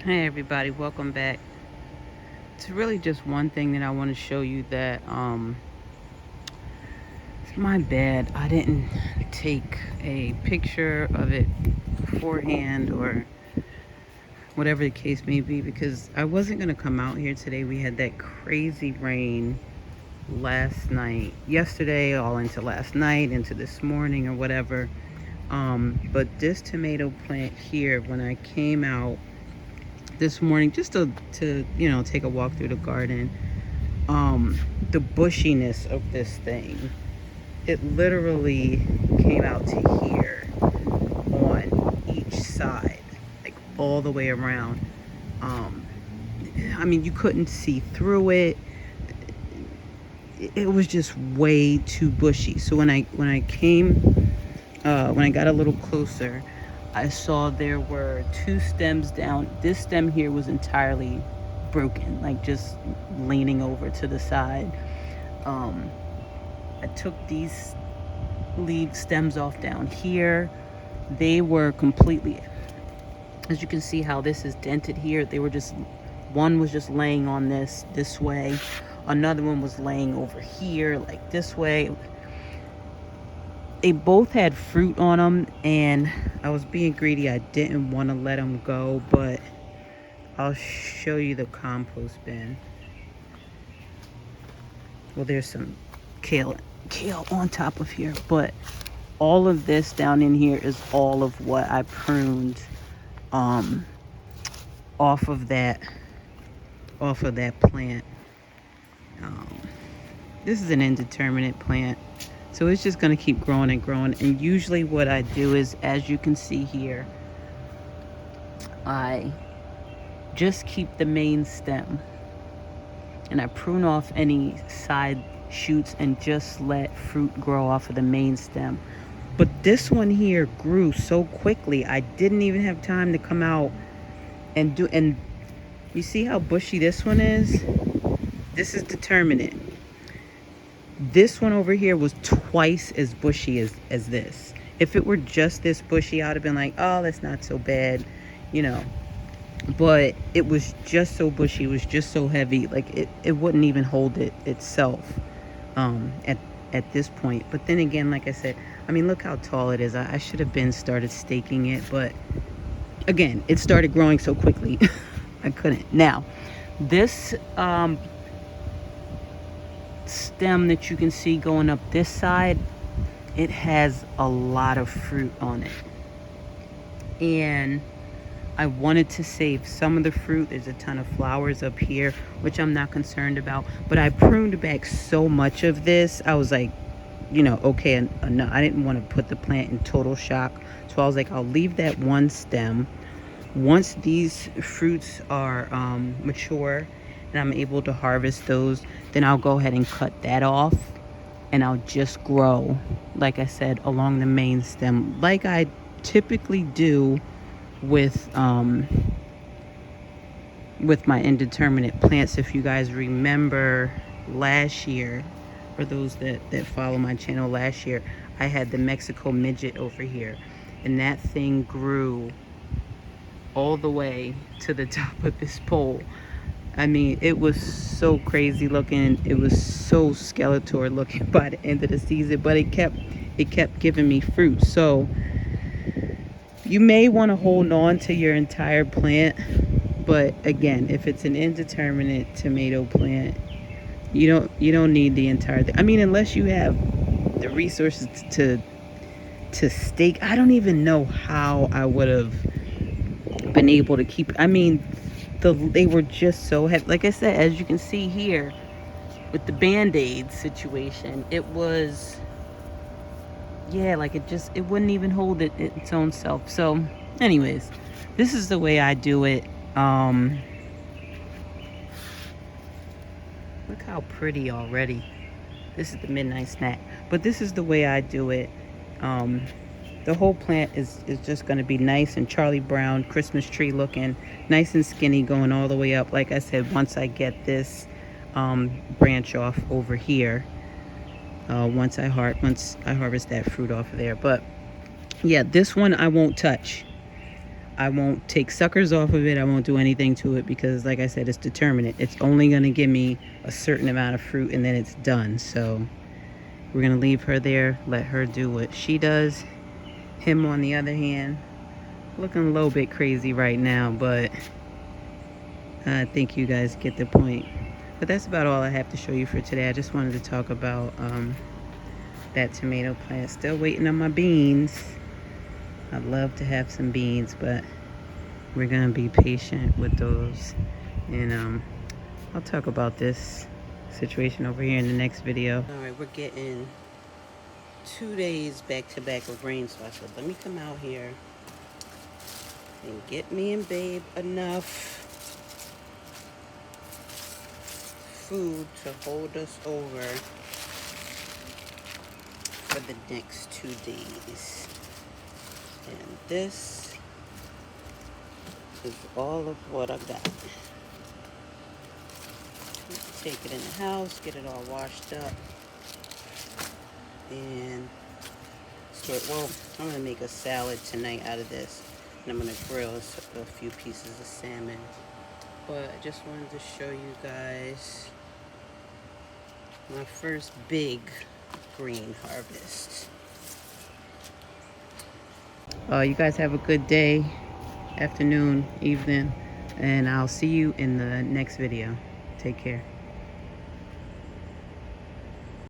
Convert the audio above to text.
Hey everybody, welcome back. It's really just one thing that I want to show you that it's my bad. I didn't take a picture of it beforehand or whatever the case may be, because I wasn't going to come out here today. We had that crazy rain last night, yesterday, all into last night, into this morning or whatever. But this tomato plant here, when I came out this morning just to take a walk through the garden, the bushiness of this thing, it literally came out to here on each side, like all the way around. um I mean, you couldn't see through it. It was just way too bushy. So when I came, when I got a little closer, I saw there were two stems down. This stem here was entirely broken, like just leaning over to the side. Um, I took these leaf stems off down here. They were completely, as you can see how this is dented here, they were just, one was just laying on this way. Another one was laying over here like this way. They both had fruit on them, and I was being greedy. I didn't want to let them go, but I'll show you the compost bin. Well, there's some kale on top of here, but all of this down in here is all of what I pruned um off of that plant. um this is an indeterminate plant, so it's just going to keep growing and growing. And usually what I do is, as you can see here, I just keep the main stem and I prune off any side shoots and just let fruit grow off of the main stem. But this one here grew so quickly, I didn't even have time to come out and you see how bushy this one is? This is determinate. This one over here was twice as bushy as this. If it were just this bushy, I would have been like, oh, that's not so bad, you know. But it was just so bushy, it was just so heavy, like it wouldn't even hold it itself at this point. But then again, like I said, I mean, look how tall it is. I should have been started staking it, but again, it started growing so quickly I couldn't. Now this stem that you can see going up this side, it has a lot of fruit on it, and I wanted to save some of the fruit. There's a ton of flowers up here, which I'm not concerned about, but I pruned back so much of this. I was like, okay, no, I didn't want to put the plant in total shock, so I was like, I'll leave that one stem. Once these fruits are mature and I'm able to harvest those, then I'll go ahead and cut that off, and I'll just grow, like I said, along the main stem, like I typically do with my indeterminate plants. If you guys remember last year, for those that follow my channel, last year I had the Mexico midget over here, and that thing grew all the way to the top of this pole. I mean, it was so crazy looking. It was so Skeletor looking by the end of the season, but it kept giving me fruit. So you may want to hold on to your entire plant, but again, if it's an indeterminate tomato plant, you don't need the entire thing. I mean, unless you have the resources to stake. I don't even know how I would have been able to keep. I mean, they were just so heavy. Like I said, as you can see here with the Band-Aid situation, it was, yeah, like it wouldn't even hold its own self. So anyways, this is the way I do it. Look how pretty already. This is the midnight snack, but this is the way I do it. The whole plant is just going to be nice and Charlie Brown Christmas tree looking, nice and skinny, going all the way up. Like I said, once I get this branch off over here, once I harvest that fruit off of there. But yeah, this one I won't touch. I won't take suckers off of it. I won't do anything to it because, like I said, it's determinate. It's only going to give me a certain amount of fruit and then it's done. So we're going to leave her there, let her do what she does. Him, on the other hand, looking a little bit crazy right now, but I think you guys get the point. But that's about all I have to show you for today. I just wanted to talk about that tomato plant. Still waiting on my beans. I'd love to have some beans, but we're gonna be patient with those. And I'll talk about this situation over here in the next video. All right, we're getting 2 days back to back of rain, so I said, let me come out here and get me and Babe enough food to hold us over for the next 2 days. And this is all of what I got. Take it in the house, get it all washed up, and store it. Well, I'm gonna make a salad tonight out of this, and I'm gonna grill a few pieces of salmon. But I just wanted to show you guys my first big green harvest. You guys have a good day, afternoon, evening, and I'll see you in the next video. Take care.